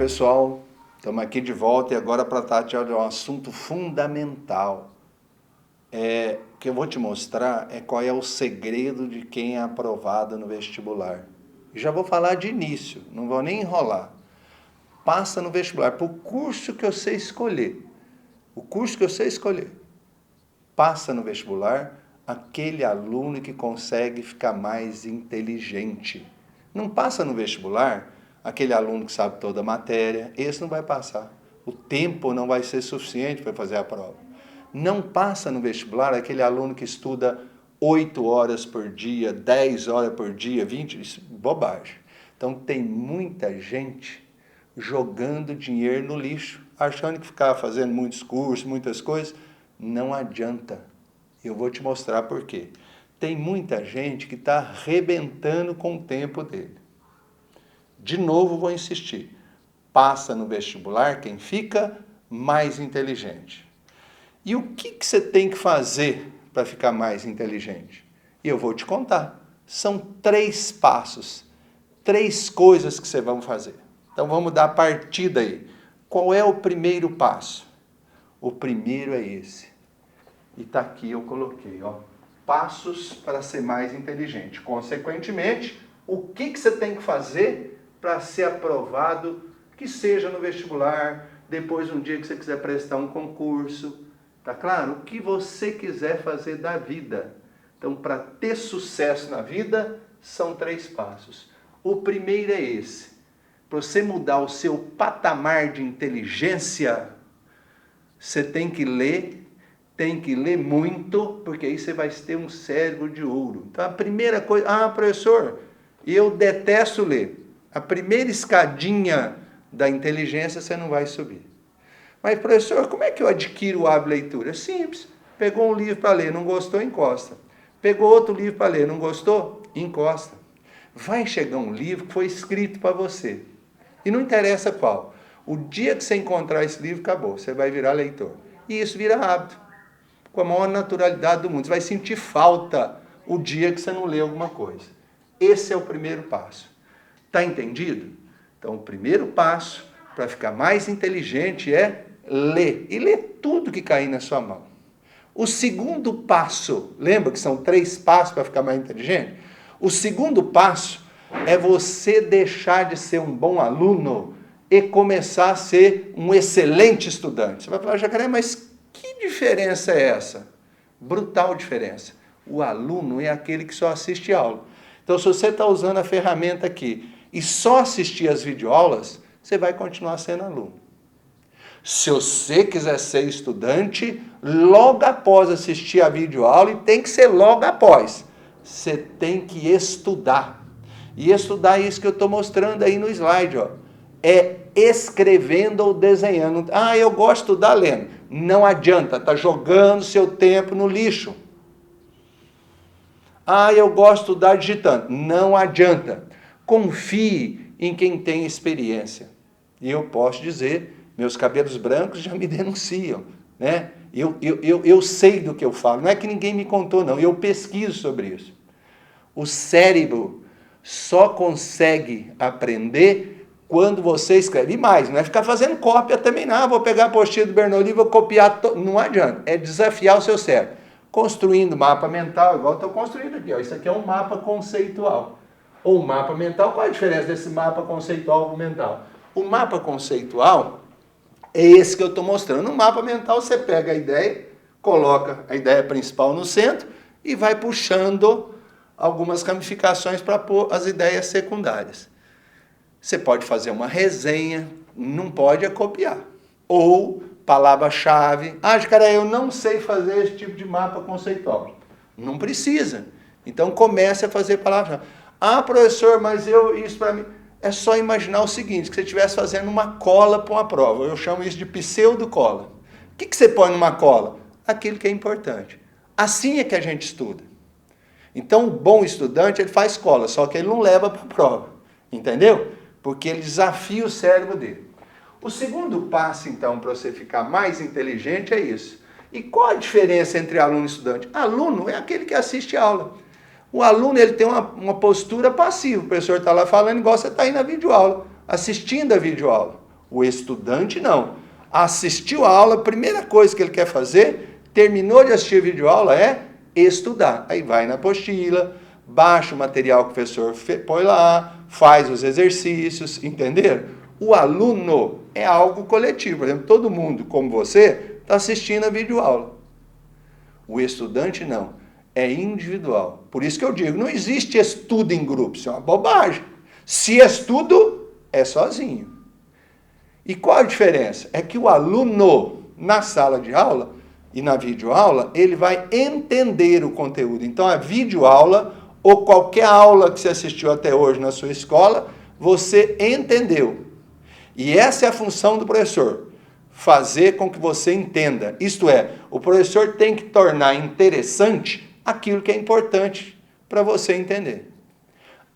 pessoal, estamos aqui de volta e agora para tratar de um assunto fundamental. O que eu vou te mostrar é qual é o segredo de quem é aprovado no vestibular. E já vou falar de início, não vou nem enrolar. Passa no vestibular para o curso que eu sei escolher. O curso que eu sei escolher. Passa no vestibular aquele aluno que consegue ficar mais inteligente. Não passa no vestibular aquele aluno que sabe toda a matéria, esse não vai passar. O tempo não vai ser suficiente para fazer a prova. Não passa no vestibular aquele aluno que estuda 8 horas por dia, 10 horas por dia, 20, isso é bobagem. Então tem muita gente jogando dinheiro no lixo, achando que ficar fazendo muitos cursos, muitas coisas, não adianta. Eu vou te mostrar por quê. Tem muita gente que está arrebentando com o tempo dele. De novo, vou insistir. Passa no vestibular quem fica mais inteligente. E o que você tem que fazer para ficar mais inteligente? E eu vou te contar. São 3 passos, 3 coisas que você vai fazer. Então vamos dar a partida aí. Qual é o primeiro passo? O primeiro é esse. E está aqui, eu coloquei, ó. Passos para ser mais inteligente. Consequentemente, o que você tem que fazer para ser aprovado, que seja no vestibular, depois um dia que você quiser prestar um concurso, tá claro? O que você quiser fazer da vida. Então, para ter sucesso na vida, são 3 passos. O primeiro é esse. Para você mudar o seu patamar de inteligência, você tem que ler muito, porque aí você vai ter um cérebro de ouro. Então, a primeira coisa... professor, eu detesto ler. A primeira escadinha da inteligência você não vai subir. Mas, professor, como é que eu adquiro o hábito de leitura? É simples. Pegou um livro para ler, não gostou, encosta. Pegou outro livro para ler, não gostou? Encosta. Vai chegar um livro que foi escrito para você. E não interessa qual. O dia que você encontrar esse livro, acabou. Você vai virar leitor. E isso vira hábito. Com a maior naturalidade do mundo. Você vai sentir falta o dia que você não lê alguma coisa. Esse é o primeiro passo. Está entendido? Então, o primeiro passo para ficar mais inteligente é ler. E ler tudo que cair na sua mão. O segundo passo, lembra que são 3 passos para ficar mais inteligente? O segundo passo é você deixar de ser um bom aluno e começar a ser um excelente estudante. Você vai falar, Jacaré, mas que diferença é essa? Brutal diferença. O aluno é aquele que só assiste aula. Então, se você está usando a ferramenta aqui e só assistir as videoaulas, você vai continuar sendo aluno. Se você quiser ser estudante, logo após assistir a videoaula, e tem que ser logo após, você tem que estudar. E estudar é isso que eu estou mostrando aí no slide, ó. É escrevendo ou desenhando. Eu gosto de estudar lendo. Não adianta, está jogando seu tempo no lixo. Eu gosto de estudar digitando. Não adianta. Confie em quem tem experiência. E eu posso dizer, meus cabelos brancos já me denunciam, né? Eu sei do que eu falo. Não é que ninguém me contou, não. Eu pesquiso sobre isso. O cérebro só consegue aprender quando você escreve. E mais, não é ficar fazendo cópia também, não. Vou pegar a apostila do Bernoulli e vou copiar. Não adianta. É desafiar o seu cérebro. Construindo mapa mental, igual eu estou construindo aqui. Ó. Isso aqui é um mapa conceitual. Ou um mapa mental, qual a diferença desse mapa conceitual para o mental? O mapa conceitual é esse que eu estou mostrando. No mapa mental você pega a ideia, coloca a ideia principal no centro e vai puxando algumas ramificações para pôr as ideias secundárias. Você pode fazer uma resenha, não pode copiar. Ou palavra-chave. Cara, eu não sei fazer esse tipo de mapa conceitual. Não precisa. Então comece a fazer palavra-chave. Professor, mas isso para mim... É só imaginar o seguinte, que você estivesse fazendo uma cola para uma prova. Eu chamo isso de pseudo-cola. O que você põe numa cola? Aquilo que é importante. Assim é que a gente estuda. Então, o bom estudante, ele faz cola, só que ele não leva para a prova. Entendeu? Porque ele desafia o cérebro dele. O segundo passo, então, para você ficar mais inteligente é isso. E qual a diferença entre aluno e estudante? Aluno é aquele que assiste a aula. O aluno ele tem uma postura passiva. O professor está lá falando igual você está aí na videoaula, assistindo a videoaula. O estudante não. Assistiu a aula, a primeira coisa que ele quer fazer, terminou de assistir a videoaula, é estudar. Aí vai na apostila, baixa o material que o professor põe lá, faz os exercícios, entenderam? O aluno é algo coletivo. Por exemplo, todo mundo, como você, está assistindo a videoaula. O estudante não. É individual. Por isso que eu digo, não existe estudo em grupo. Isso é uma bobagem. Se estudo, é sozinho. E qual a diferença? É que o aluno, na sala de aula e na videoaula, ele vai entender o conteúdo. Então, a videoaula, ou qualquer aula que você assistiu até hoje na sua escola, você entendeu. E essa é a função do professor, fazer com que você entenda. Isto é, o professor tem que tornar interessante aquilo que é importante para você entender.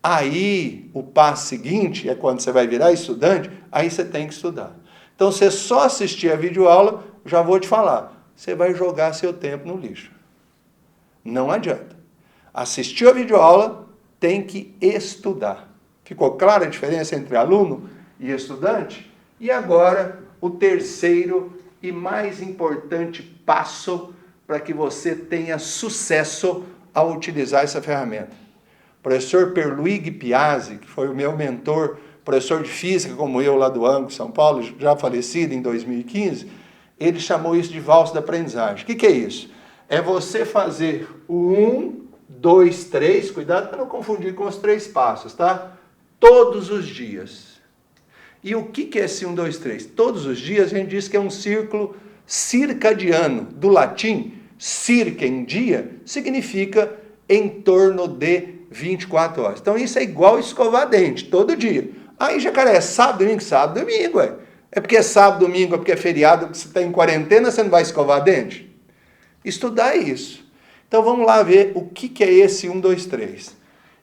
Aí, o passo seguinte, é quando você vai virar estudante, aí você tem que estudar. Então, você só assistir a videoaula, já vou te falar, você vai jogar seu tempo no lixo. Não adianta. Assistiu a videoaula, tem que estudar. Ficou clara a diferença entre aluno e estudante? E agora, o terceiro e mais importante passo para que você tenha sucesso ao utilizar essa ferramenta. O professor Pierluigi Piazzi, que foi o meu mentor, professor de física como eu lá do Anglo, São Paulo, já falecido em 2015, ele chamou isso de valsa da aprendizagem. O que é isso? É você fazer o 1, 2, 3, cuidado para não confundir com os 3 passos, tá? Todos os dias. E o que é esse 1, 2, 3? Todos os dias a gente diz que é um círculo circadiano, do latim, circa em dia, significa em torno de 24 horas. Então isso é igual escovar dente, todo dia. Aí, jacaré, é sábado, domingo, ué. É porque é sábado, domingo, é porque é feriado, porque você está em quarentena, você não vai escovar dente? Estudar isso. Então vamos lá ver o que é esse 1, 2, 3.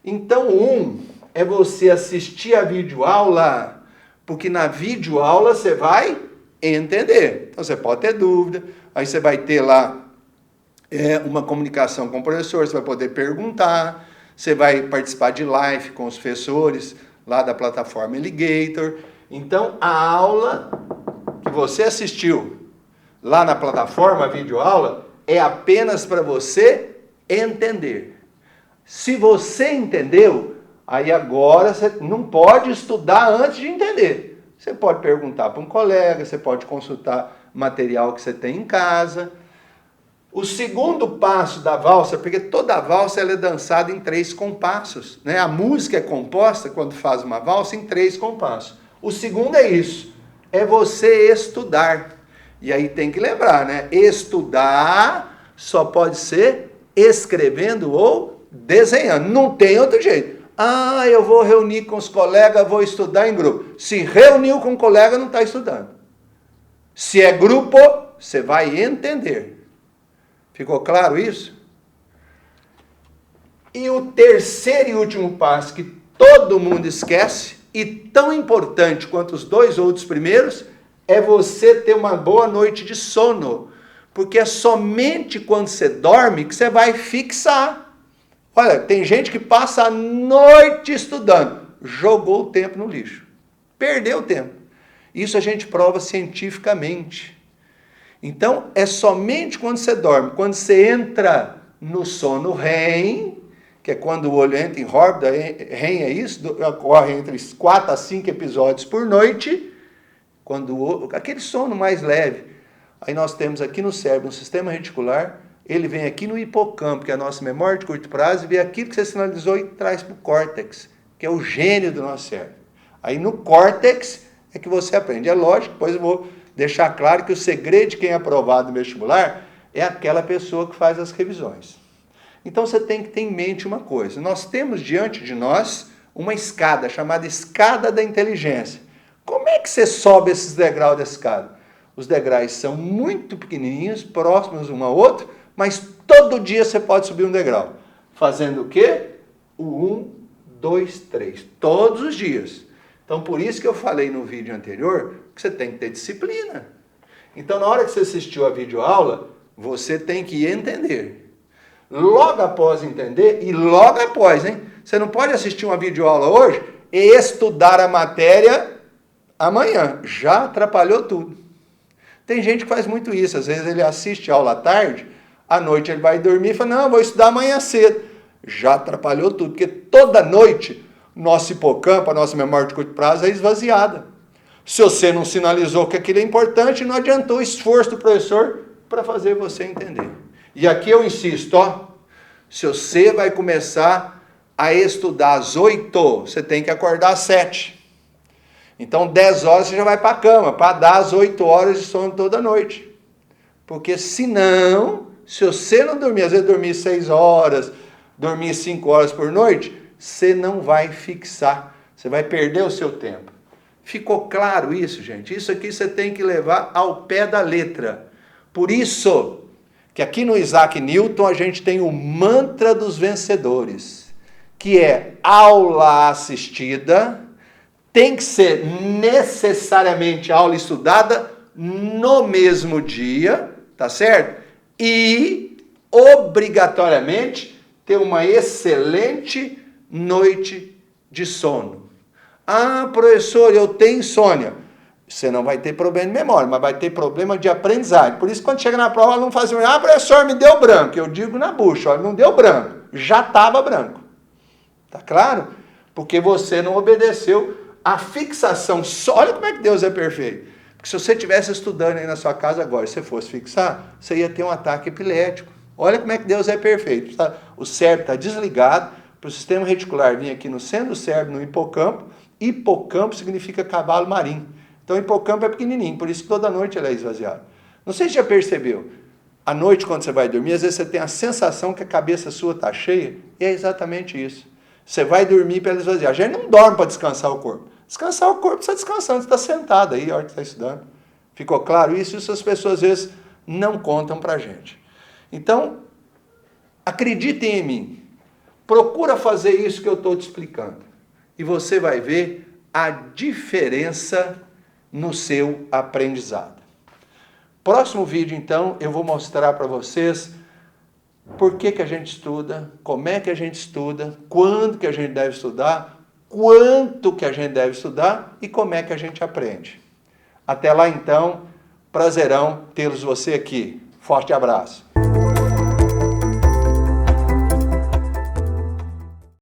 Então 1 é você assistir a videoaula, porque na videoaula você vai entender. Então você pode ter dúvida, aí você vai ter lá uma comunicação com o professor, você vai poder perguntar, você vai participar de live com os professores lá da plataforma Alligator. Então a aula que você assistiu lá na plataforma, a videoaula, é apenas para você entender. Se você entendeu, aí agora você não pode estudar antes de entender. Você pode perguntar para um colega, você pode consultar material que você tem em casa. O segundo passo da valsa, porque toda valsa ela é dançada em 3 compassos, né? A música é composta, quando faz uma valsa, em 3 compassos. O segundo é isso, é você estudar. E aí tem que lembrar, né? Estudar só pode ser escrevendo ou desenhando. Não tem outro jeito. Ah, eu vou reunir com os colegas, vou estudar em grupo. Se reuniu com um colega, não está estudando. Se é grupo, você vai entender. Ficou claro isso? E o terceiro e último passo que todo mundo esquece, e tão importante quanto os 2 outros primeiros, é você ter uma boa noite de sono. Porque é somente quando você dorme que você vai fixar. Olha, tem gente que passa a noite estudando, jogou o tempo no lixo, perdeu o tempo. Isso a gente prova cientificamente. Então, é somente quando você dorme, quando você entra no sono REM, que é quando o olho entra em órbita, REM é isso, ocorre entre 4 a 5 episódios por noite, quando aquele sono mais leve. Aí nós temos aqui no cérebro um sistema reticular, ele vem aqui no hipocampo, que é a nossa memória de curto prazo, e vê aquilo que você sinalizou e traz para o córtex, que é o gênio do nosso cérebro. Aí no córtex é que você aprende. É lógico, depois eu vou deixar claro que o segredo de quem é aprovado no vestibular é aquela pessoa que faz as revisões. Então você tem que ter em mente uma coisa. Nós temos diante de nós uma escada chamada escada da inteligência. Como é que você sobe esses degraus da escada? Os degraus são muito pequenininhos, próximos um ao outro, mas todo dia você pode subir um degrau. Fazendo o quê? O 1, 2, 3. Todos os dias. Então, por isso que eu falei no vídeo anterior que você tem que ter disciplina. Então, na hora que você assistiu a videoaula, você tem que entender. Logo após entender, e logo após, hein? Você não pode assistir uma videoaula hoje e estudar a matéria amanhã. Já atrapalhou tudo. Tem gente que faz muito isso. Às vezes ele assiste aula à tarde, à noite ele vai dormir e fala, não, eu vou estudar amanhã cedo. Já atrapalhou tudo, porque toda noite nosso hipocampo, a nossa memória de curto prazo é esvaziada. Se você não sinalizou que aquilo é importante, não adiantou o esforço do professor para fazer você entender. E aqui eu insisto, ó, se você vai começar a estudar às 8, você tem que acordar às 7. Então 10 horas você já vai para a cama, para dar as 8 horas de sono toda noite. Porque senão, se você não dormir, às vezes dormir 6 horas, dormir 5 horas por noite, você não vai fixar, você vai perder o seu tempo. Ficou claro isso, gente? Isso aqui você tem que levar ao pé da letra. Por isso que aqui no Isaac Newton a gente tem o mantra dos vencedores, que é aula assistida, tem que ser necessariamente aula estudada no mesmo dia, tá certo? E obrigatoriamente ter uma excelente noite de sono. Ah, professor, eu tenho insônia. Você não vai ter problema de memória, mas vai ter problema de aprendizagem. Por isso, quando chega na prova, não faz assim, ah, professor, me deu branco. Eu digo na bucha, olha, não deu branco, já estava branco. Tá claro? Porque você não obedeceu a fixação. Olha como é que Deus é perfeito. Porque se você estivesse estudando aí na sua casa agora, e você fosse fixar, você ia ter um ataque epilético. Olha como é que Deus é perfeito. O cérebro está desligado, para o sistema reticular vir aqui no centro do cérebro, no hipocampo. Hipocampo significa cavalo marinho. Então o hipocampo é pequenininho, por isso que toda noite ele é esvaziado. Não sei se já percebeu, à noite quando você vai dormir, às vezes você tem a sensação que a cabeça sua está cheia, e é exatamente isso. Você vai dormir para ela esvaziar. A gente não dorme para descansar o corpo. Descansar o corpo precisa descansar, você está sentado aí, a hora que está estudando. Ficou claro isso? Isso as pessoas às vezes não contam para a gente. Então, acreditem em mim. Procura fazer isso que eu estou te explicando. E você vai ver a diferença no seu aprendizado. Próximo vídeo, então, eu vou mostrar para vocês por que a gente estuda, como é que a gente estuda, quando que a gente deve estudar, quanto que a gente deve estudar e como é que a gente aprende. Até lá, então, prazerão tê-los você aqui. Forte abraço.